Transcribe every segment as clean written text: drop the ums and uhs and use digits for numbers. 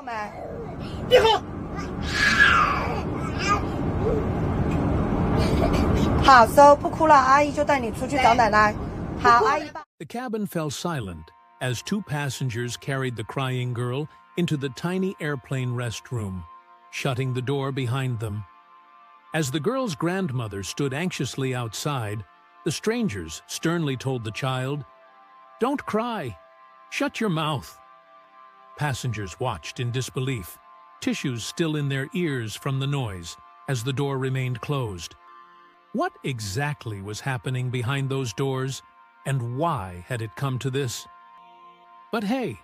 你好。好，so 不哭了，阿姨就带你出去找奶奶。好，阿姨。The cabin fell silent as two passengers carried the crying girl into the tiny airplane restroom, shutting the door behind them. As the girl's grandmother stood anxiously outside, the strangers sternly told the child, "Don't cry. Shut your mouth." Passengers watched in disbelief, tissues still in their ears from the noise, as the door remained closed. What exactly was happening behind those doors, and why had it come to this? But hey,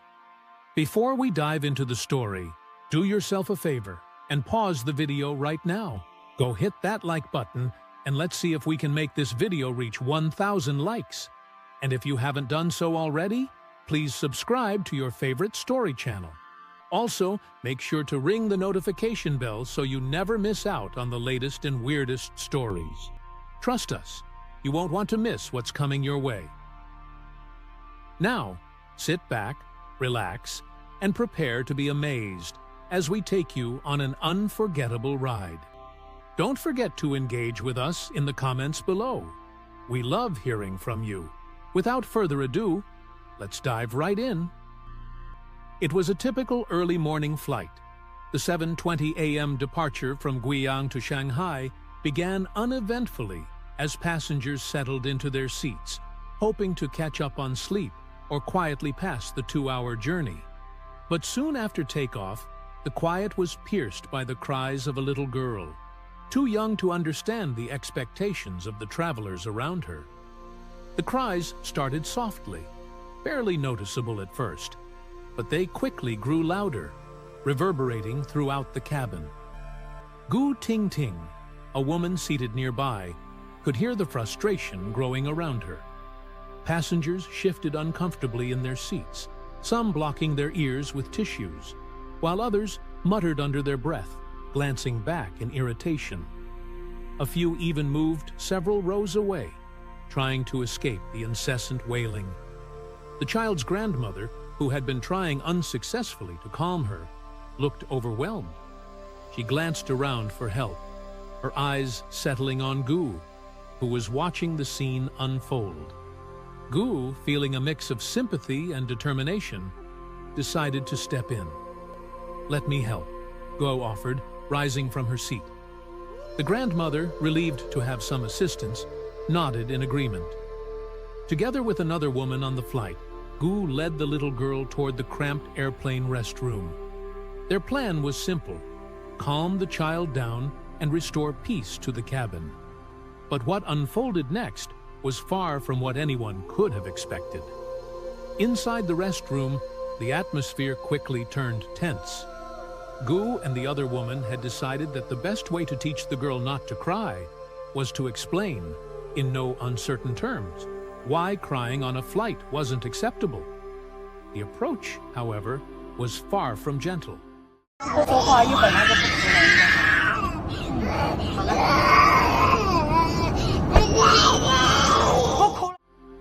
before we dive into the story, do yourself a favor and pause the video right now. Go hit that like button, and let's see if we can make this video reach 1,000 likes. And if you haven't done so already, please subscribe to your favorite story channel. Also, make sure to ring the notification bell so you never miss out on the latest and weirdest stories. Trust us, you won't want to miss what's coming your way. Now, sit back, relax, and prepare to be amazed as we take you on an unforgettable ride. Don't forget to engage with us in the comments below. We love hearing from you. Without further ado, let's dive right in. It was a typical early morning flight. The 7:20 a.m. departure from Guiyang to Shanghai began uneventfully as passengers settled into their seats, hoping to catch up on sleep or quietly pass the 2-hour journey. But soon after takeoff, the quiet was pierced by the cries of a little girl, too young to understand the expectations of the travelers around her. The cries started softly, barely noticeable at first, but they quickly grew louder, reverberating throughout the cabin. Gu Ting, a woman seated nearby, could hear the frustration growing around her. Passengers shifted uncomfortably in their seats, some blocking their ears with tissues, while others muttered under their breath, glancing back in irritation. A few even moved several rows away, trying to escape the incessant wailing. The child's grandmother, who had been trying unsuccessfully to calm her, looked overwhelmed. She glanced around for help, her eyes settling on Gu, who was watching the scene unfold. Gu, feeling a mix of sympathy and determination, decided to step in. "Let me help," Gu offered, rising from her seat. The grandmother, relieved to have some assistance, nodded in agreement. Together with another woman on the flight, Gu led the little girl toward the cramped airplane restroom. Their plan was simple: calm the child down and restore peace to the cabin. But what unfolded next was far from what anyone could have expected. Inside the restroom, the atmosphere quickly turned tense. Gu and the other woman had decided that the best way to teach the girl not to cry was to explain, in no uncertain terms, why crying on a flight wasn't acceptable. The approach, however, was far from gentle.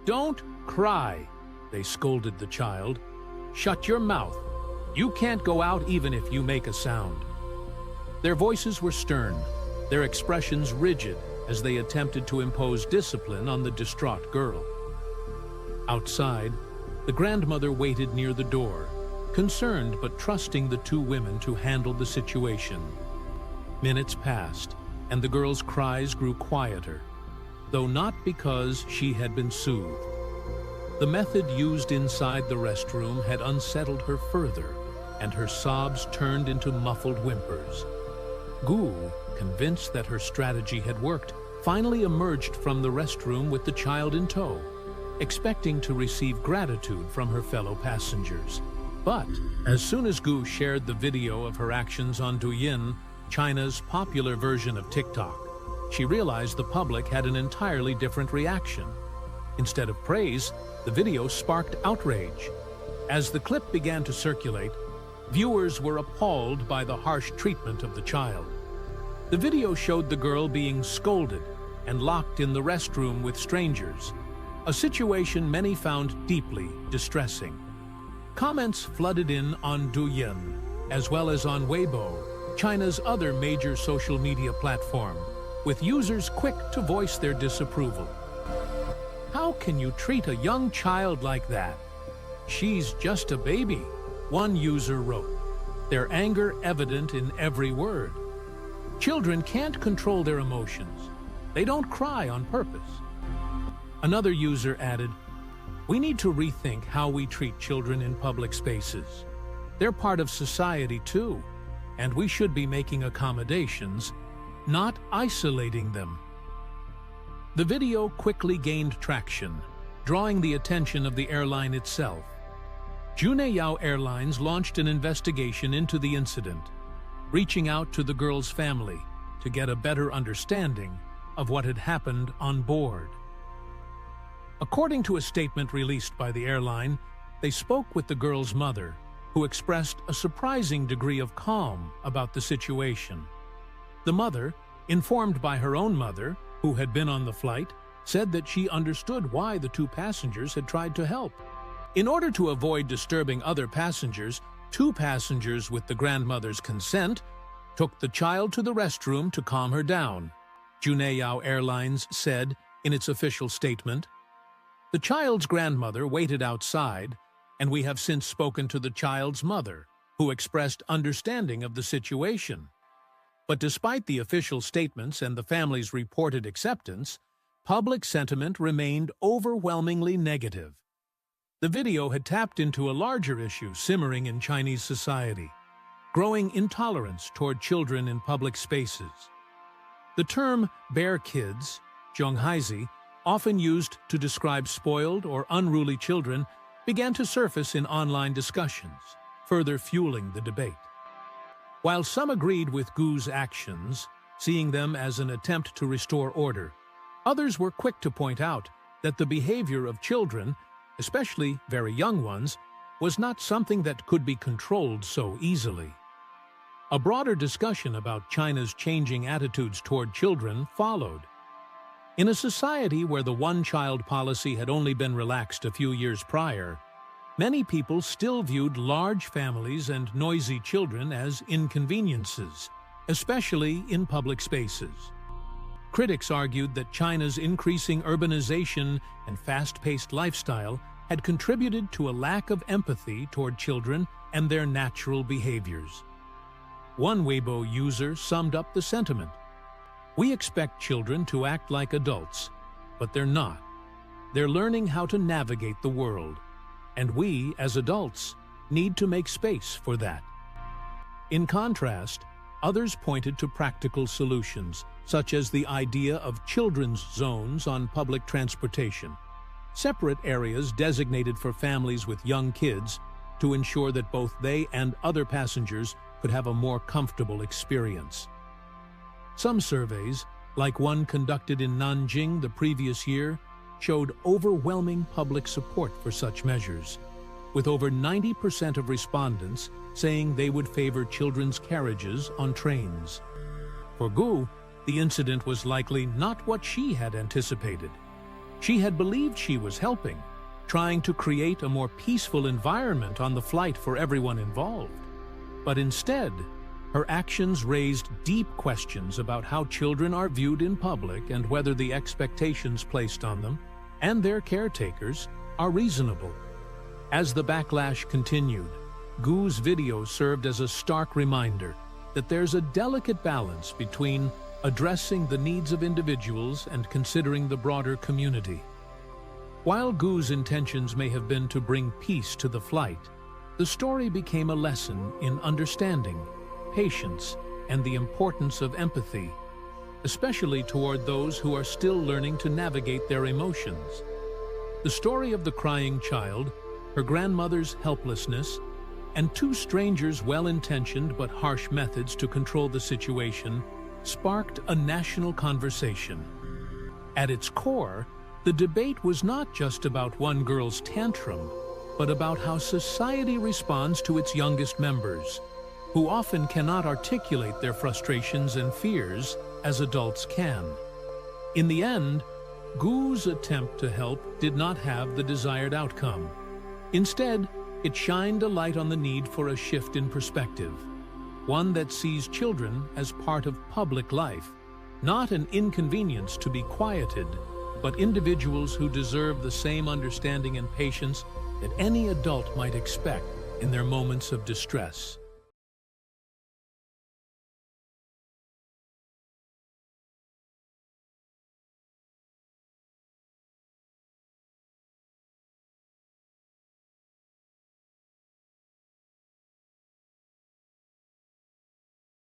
"Don't cry," they scolded the child. "Shut your mouth. You can't go out even if you make a sound." Their voices were stern, their expressions rigid as they attempted to impose discipline on the distraught girl. Outside, the grandmother waited near the door, concerned but trusting the two women to handle the situation. Minutes passed, and the girl's cries grew quieter, though not because she had been soothed. The method used inside the restroom had unsettled her further, and her sobs turned into muffled whimpers. Gu, convinced that her strategy had worked, finally emerged from the restroom with the child in tow, expecting to receive gratitude from her fellow passengers. But as soon as Gu shared the video of her actions on Douyin, China's popular version of TikTok, she realized the public had an entirely different reaction. Instead of praise, the video sparked outrage. As the clip began to circulate, viewers were appalled by the harsh treatment of the child. The video showed the girl being scolded and locked in the restroom with strangers, a situation many found deeply distressing. Comments flooded in on Douyin, as well as on Weibo, China's other major social media platform, with users quick to voice their disapproval. How can you treat a young child like that? She's just a baby, one user wrote, their anger evident in every word. Children can't control their emotions. They don't cry on purpose. Another user added, "We need to rethink how we treat children in public spaces. They're part of society too, and we should be making accommodations, not isolating them." The video quickly gained traction, drawing the attention of the airline itself. Juneyao Airlines launched an investigation into the incident, reaching out to the girl's family to get a better understanding of what had happened on board. According to a statement released by the airline, they spoke with the girl's mother, who expressed a surprising degree of calm about the situation. The mother, informed by her own mother, who had been on the flight, said that she understood why the two passengers had tried to help. In order to avoid disturbing other passengers, two passengers with the grandmother's consent took the child to the restroom to calm her down, Juneyao Airlines said in its official statement. The child's grandmother waited outside, and we have since spoken to the child's mother, who expressed understanding of the situation. But despite the official statements and the family's reported acceptance, public sentiment remained overwhelmingly negative. The video had tapped into a larger issue simmering in Chinese society: growing intolerance toward children in public spaces. The term bear kids, Zhonghaizi, often used to describe spoiled or unruly children, began to surface in online discussions, further fueling the debate. While some agreed with Gu's actions, seeing them as an attempt to restore order, others were quick to point out that the behavior of children, especially very young ones, was not something that could be controlled so easily. A broader discussion about China's changing attitudes toward children followed. In a society where the one-child policy had only been relaxed a few years prior, many people still viewed large families and noisy children as inconveniences, especially in public spaces. Critics argued that China's increasing urbanization and fast-paced lifestyle had contributed to a lack of empathy toward children and their natural behaviors. One Weibo user summed up the sentiment: "We expect children to act like adults, but they're not. They're learning how to navigate the world, and we, as adults, need to make space for that." In contrast, others pointed to practical solutions, such as the idea of children's zones on public transportation, separate areas designated for families with young kids to ensure that both they and other passengers could have a more comfortable experience. Some surveys, like one conducted in Nanjing the previous year, showed overwhelming public support for such measures, with over 90% of respondents saying they would favor children's carriages on trains. For Gu, the incident was likely not what she had anticipated. She had believed she was helping, trying to create a more peaceful environment on the flight for everyone involved. But instead, her actions raised deep questions about how children are viewed in public and whether the expectations placed on them and their caretakers are reasonable. As the backlash continued, Gu's video served as a stark reminder that there's a delicate balance between addressing the needs of individuals and considering the broader community. While Gu's intentions may have been to bring peace to the flight, the story became a lesson in understanding, patience, and the importance of empathy, especially toward those who are still learning to navigate their emotions. The story of the crying child, her grandmother's helplessness, and two strangers' well-intentioned but harsh methods to control the situation sparked a national conversation. At its core, the debate was not just about one girl's tantrum, but about how society responds to its youngest members, who often cannot articulate their frustrations and fears as adults can. In the end, Gu's attempt to help did not have the desired outcome. Instead, It shined a light on the need for a shift in perspective, one that sees children as part of public life, not an inconvenience to be quieted, but individuals who deserve the same understanding and patience that any adult might expect in their moments of distress.